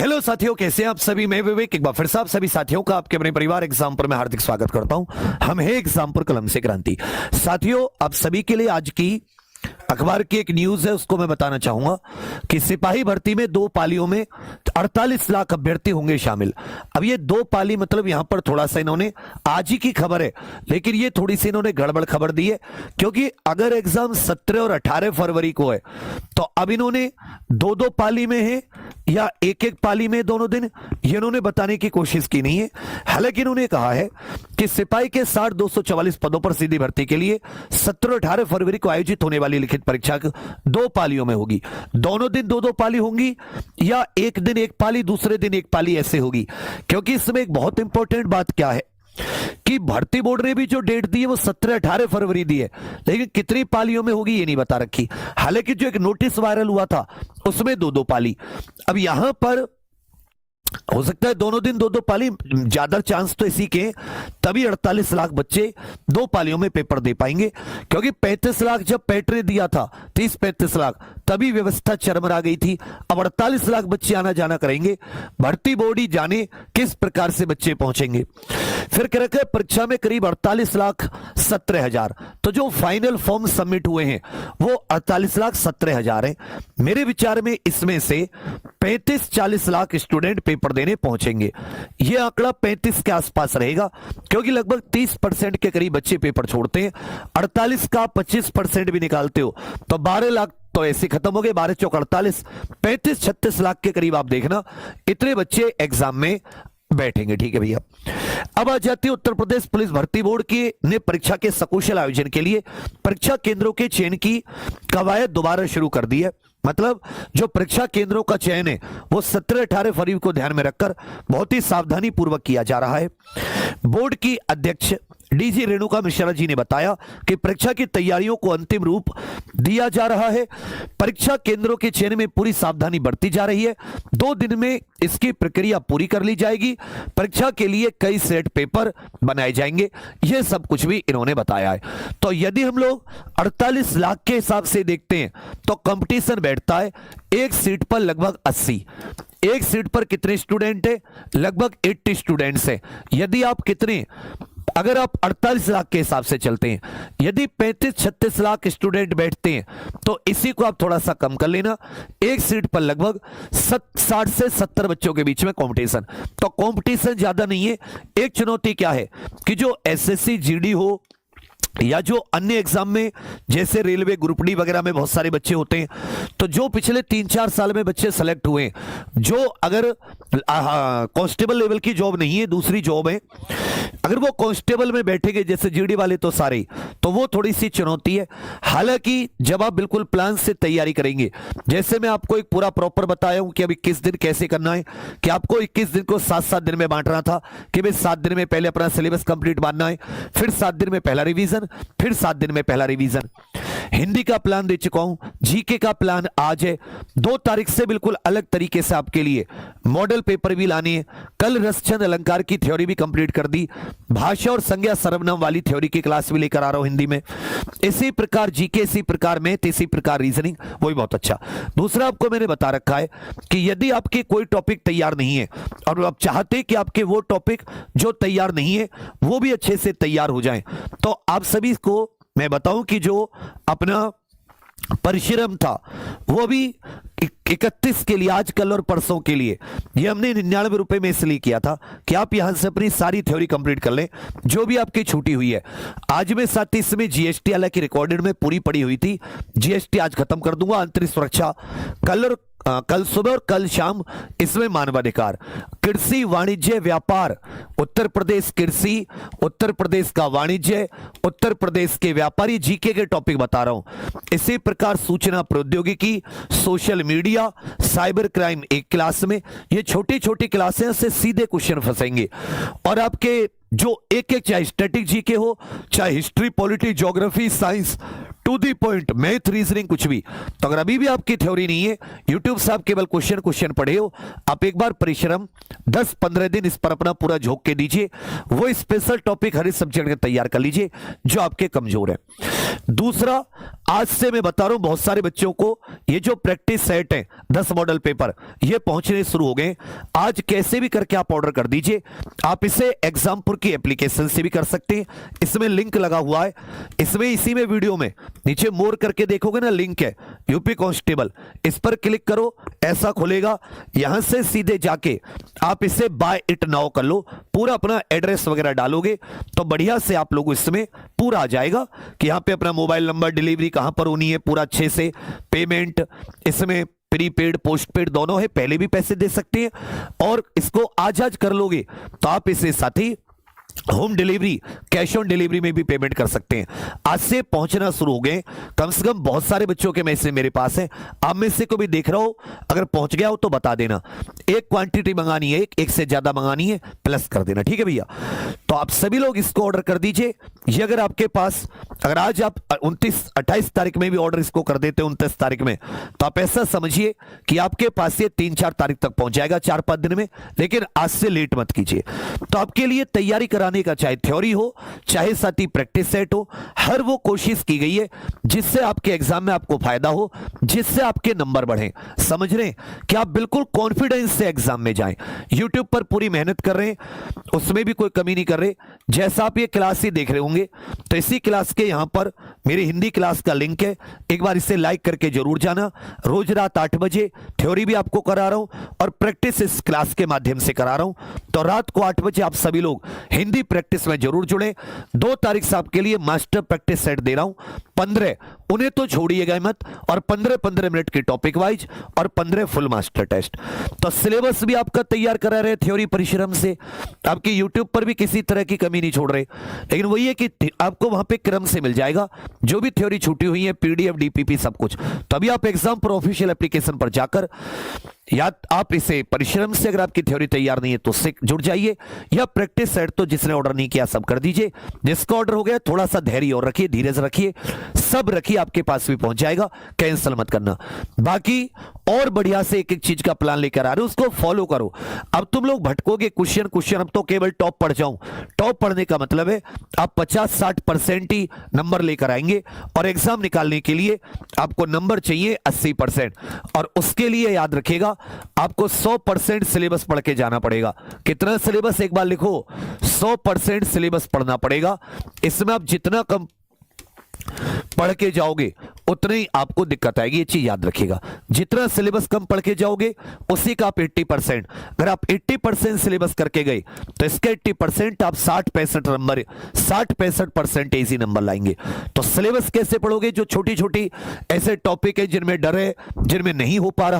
Hello साथियों, कैसे हैं आप सभी। मैं विवेक एक बार फिर से आप सभी साथियों का आपके अपने परिवार एग्जाम पर मैं हार्दिक स्वागत करता हूं। हम है एग्जाम पर कलम से क्रांति। साथियों, आप सभी के लिए आज की अखबार की एक न्यूज है, उसको मैं बताना चाहूंगा कि सिपाही भर्ती में 2 पालियों में 48 लाख अभ्यर्थी होंगे शामिल। अब ये 2 पाली मतलब यहां पर थोड़ा सा इन्होंने, आज ही की खबर है लेकिन ये थोड़ी सी इन्होंने गड़बड़ खबर दी है, क्योंकि अगर एग्जाम 17 और 18 फरवरी को है तो अब इन्होंने 2-2 पाली में है या 1-1 पाली में दोनों दिन, ये इन्होंने बताने की कोशिश की नहीं है। हालांकि इन्होंने कहा है कि सिपाही के 60,244 पदों पर सीधी भर्ती के लिए 17 और 18 फरवरी को आयोजित होने वाली लिखित परीक्षा 2 पालियों में होगी। दोनों दिन 2-2 पाली होंगी या एक दिन 1 पाली दूसरे दिन 1 पाली ऐसे होगी। क्योंकि इसमें एक बहुत इंपॉर्टेंट बात क्या है कि भर्ती बोर्ड ने भी जो डेट दी है वो 17-18 फरवरी दी है, लेकिन कितनी पालियों में होगी ये नहीं बता रखी। हालांकि जो एक नोटिस वायरल हुआ था उसमें 2-2 पाली। अब यहां पर हो सकता है दोनों दिन 2-2 पाली, ज्यादा चांस तो इसी के, तभी 48 लाख बच्चे 2 पालियों में पेपर दे पाएंगे। क्योंकि 35 लाख जब पैट ने दिया था, 30-35 लाख, तभी व्यवस्था चरमरा गई थी। अब 48 लाख बच्चे आना जाना करेंगे, भर्ती बोर्ड ही जाने किस प्रकार से बच्चे पहुंचेंगे। फिर कह रखा है परीक्षा में करीब 48,17,000, तो जो फाइनल फॉर्म सबमिट हुए हैं वो 48,17,000 है। मेरे विचार में इसमें से 35-40 लाख स्टूडेंट पेपर देने पहुंचेंगे। यह आंकड़ा 35 के आसपास रहेगा, क्योंकि लगभग 30% के करीब बच्चे पेपर छोड़ते हैं। 48 का 25% भी निकालते हो तो 12 लाख तो ऐसे खत्म हो गए। 12 चौक 48, 35-36 लाख के करीब आप देखना इतने बच्चे एग्जाम में बैठेंगे। ठीक है भैया। अब आ जाती है उत्तर प्रदेश पुलिस भर्ती बोर्ड की ने परीक्षा के सकुशल आयोजन के लिए परीक्षा केंद्रों के चयन की कवायद दोबारा शुरू कर दी है। मतलब जो परीक्षा केंद्रों का चयन है वो 17-18 फरवरी को ध्यान में रखकर बहुत ही सावधानी पूर्वक किया जा रहा है। बोर्ड की अध्यक्ष डीजी रेणुका मिश्रा जी ने बताया कि परीक्षा की तैयारियों को अंतिम रूप दिया जा रहा है। परीक्षा केंद्रों के चयन में पूरी सावधानी बरती जा रही है। 2 दिन में इसकी प्रक्रिया पूरी कर ली जाएगी। परीक्षा के लिए कई सेट पेपर बनाए जाएंगे। यह सब कुछ भी इन्होंने बताया है। तो यदि हम लोग 48 लाख के हिसाब से देखते हैं तो कंपटीशन बैठता है एक सीट पर लगभग 80। एक सीट पर कितने स्टूडेंट है? लगभग 80 स्टूडेंट्स है। यदि आप कितने, अगर आप 48 लाख के हिसाब से चलते हैं, यदि 35-36 लाख स्टूडेंट बैठते हैं तो इसी को आप थोड़ा सा कम कर लेना। एक सीट पर लगभग 60 से 70 बच्चों के बीच में कंपटीशन। तो कंपटीशन ज्यादा नहीं है। एक चुनौती क्या है कि जो एसएससी जीडी हो या जो अन्य एग्जाम में जैसे रेलवे ग्रुप डी वगैरह में बहुत सारे बच्चे होते हैं, तो जो पिछले 3-4 साल में बच्चे सेलेक्ट हुए हैं, जो अगर कांस्टेबल लेवल की जॉब नहीं है, दूसरी जॉब है, अगर वो कांस्टेबल में बैठेंगे जैसे जीडी वाले तो सारे, तो वो थोड़ी सी चुनौती है। हालांकि जब आप बिल्कुल प्लान से तैयारी करेंगे, जैसे मैं आपको एक पूरा प्रॉपर बताया हूं कि अभी 21 दिन कैसे करना है, कि आपको 21 दिन को 7-7 दिन में बांटना था, कि भाई 7 दिन में पहले अपना सिलेबस कंप्लीट मानना है, फिर 7 दिन में पहला रिवीजन, फिर 7 दिन में पहला रिवीजन। हिंदी का प्लान दे चुका हूं, जीके का प्लान आज है। 2 तारीख से बिल्कुल अलग तरीके से आपके लिए मॉडल पेपर भी लाने हैं। कल रसचंद अलंकार की थ्योरी भी कंप्लीट कर दी। भाषा और संज्ञा सर्वनाम वाली थ्योरी की क्लास भी लेकर आ रहा हूं हिंदी में। इसी प्रकार जीके, इसी प्रकार मैथ, इसी प्रकार रीजनिंग, वो भी बहुत अच्छा। दूसरा आपको मैंने बता रखा है कि यदि आपके कोई टॉपिक तैयार नहीं है और आप चाहते हैं कि आपके वो टॉपिक जो तैयार नहीं है वो भी अच्छे से तैयार हो जाएं, तो आप सभी को मैं बताऊं कि जो अपना परिश्रम था वो भी 31 के लिए, आज कल और परसों के लिए, ये हमने 99 रुपए में इसलिए किया था कि आप यहां से अपनी सारी थ्योरी कंप्लीट कर लें जो भी आपकी छूटी हुई है। आज मैं साथ ही इसमें जीएसटी हालांकि रिकॉर्डेड में पूरी पड़ी हुई थी, जीएसटी आज खत्म कर दूंगा। आंतरिक सुरक्षा कल सुबह और कल शाम इसमें मानवाधिकार, कृषि वाणिज्य व्यापार, उत्तर प्रदेश कृषि, उत्तर प्रदेश का वाणिज्य, उत्तर प्रदेश के व्यापारी, जीके के टॉपिक बता रहा हूं। इसी प्रकार सूचना प्रौद्योगिकी, सोशल मीडिया, साइबर क्राइम एक क्लास में। ये छोटी छोटी क्लासें से सीधे क्वेश्चन फंसेंगे और आपके जो एक चाहे स्टैटिक जीके हो, चाहे history, polity, geography, science, to the point, math, reasoning, कुछ भी। तो अगर अभी भी आपकी थ्योरी नहीं है, यूट्यूब से आप केवल क्वेश्चन पढ़े हो, आप एक बार परिश्रम 10-15 दिन इस पर अपना पूरा झोंक के दीजिए। वो स्पेशल टॉपिक हर इस सब्जेक्ट का तैयार कर लीजिए जो आपके कमजोर है। दूसरा, आज से मैं बता रहा हूं बहुत सारे बच्चों को ये जो प्रैक्टिस सेट है 10 मॉडल पेपर ये पहुंचने शुरू हो गए। आज कैसे भी करके आप ऑर्डर कर दीजिए। आप इसे एग्जामपुर की एप्लीकेशन से भी कर सकते हैं, इसमें लिंक लगा हुआ है, इसमें इसी में वीडियो में नीचे मोर करके देखोगे ना लिंक है यूपी कांस्टेबल, इस पर क्लिक करो, ऐसा खुलेगा। यहां से सीधे जाके आप इसे बाय इट नाउ कर लो, पूरा अपना एड्रेस वगैरह डालोगे तो बढ़िया से आप लोग इसमें पूरा आ जाएगा कि यहां पे अपना मोबाइल नंबर, डिलीवरी कहां पर होनी है, पूरा अच्छे से पेमेंट, इसमें प्रीपेड पोस्टपेड दोनों है, पहले भी पैसे दे सकते हैं और इसको आज कर लोगे तो आप इसे साथ ही home delivery, cash on delivery में भी पेमेंट कर सकते हैं। आज से पहुंचना शुरू हो गए, कम से कम बहुत सारे बच्चों के मैसेज मेरे पास है। आप में से को भी देख रहा हो, अगर पहुंच गया हो तो बता देना। एक क्वांटिटी मंगानी है, एक से ज्यादा मंगानी है, प्लस कर देना, ठीक है भैया। तो आप सभी लोग इसको ऑर्डर कर दीजिए। ये अगर आपके पास, अगर आज आप 29-28 तारीख में भी ऑर्डर इसको कर देते हैं 29 तारीख में, तो आप ऐसा समझिए कि आपके पास ये 3-4 तारीख तक पहुंच जाएगा, 4-5 दिन में। लेकिन आज से लेट मत कीजिए। तो आपके लिए तैयारी कराने का, चाहे थ्योरी हो चाहे साथ ही प्रैक्टिस सेट हो, हर वो कोशिश की गई है जिससे आपके एग्जाम में आपको फायदा हो, जिससे आपके नंबर बढ़े। समझ रहे हैं कि आप बिल्कुल कॉन्फिडेंस से एग्जाम में जाएं। यूट्यूब पर पूरी मेहनत कर रहे हैं, उसमें भी कोई कमी नहीं कर रहे। जैसा आप ये क्लास ही देख रहे होंगे तो इसी क्लास के यहां पर मेरी हिंदी क्लास का लिंक है, एक बार इसे लाइक करके जरूर जाना। रोज रात 8 बजे थ्योरी भी आपको करा रहा हूं और प्रैक्टिस इस क्लास के माध्यम से करा रहा हूं। तो रात को 8 बजे आप सभी लोग हिंदी प्रैक्टिस में जरूर जुड़े। 2 तारीख से आपके लिए मास्टर प्रैक्टिस सेट दे रहा हूं, 15 उन्हें तो छोड़िएगा मत, और 15-15 मिनट की टॉपिक वाइज और 15 फुल मास्टर टेस्ट। तो सिलेबस भी आपका तैयार करा रहे थ्योरी परिश्रम से, आपकी यूट्यूब पर भी किसी तरह की कमी नहीं छोड़ रहे। लेकिन वही है कि आपको वहां पे क्रम से मिल जाएगा जो भी थ्योरी छूटी हुई है, पीडीएफ, डीपीपी, सब कुछ। तो अभी आप एग्जाम पर ऑफिशियल एप्लीकेशन पर जाकर, या आप इसे परिश्रम से, अगर आपकी थ्योरी तैयार नहीं है तो उससे जुड़ जाइए, या प्रैक्टिस सेट तो जिसने ऑर्डर नहीं किया सब कर दीजिए। जिसका ऑर्डर हो गया थोड़ा सा धैर्य और रखिए, धीरज रखिए, सब रखिए, आपके पास भी पहुंच जाएगा, कैंसिल मत करना। बाकी और बढ़िया से एक एक चीज का प्लान लेकर आ रहे हो, उसको फॉलो करो। अब तुम लोग भटकोगे क्वेश्चन, अब तो केवल टॉप पढ़ जाऊं। टॉप पढ़ने का मतलब है आप 50-60% ही नंबर लेकर आएंगे, और एग्जाम निकालने के लिए आपको नंबर चाहिए 80%। और उसके लिए याद रखिएगा आपको 100% सिलेबस पढ़ के जाना पड़ेगा। कितना सिलेबस, एक बार लिखो, 100% सिलेबस पढ़ना पड़ेगा। इसमें आप जितना कम पढ़ के जाओगे उतनी ही आपको दिक्कत आएगी, ये चीज याद रखिएगा। जितना सिलेबस कम पढ़ के जाओगे उसी का आप 80%, अगर आप 80% सिलेबस करके गए तो इसके 80% आप 60-65 नंबर, 60-65% इजी नंबर लाएंगे। तो सिलेबस कैसे पढ़ोगे? जो छोटी छोटी ऐसे टॉपिक है जिनमें डर है, जिनमें नहीं हो पा रहा,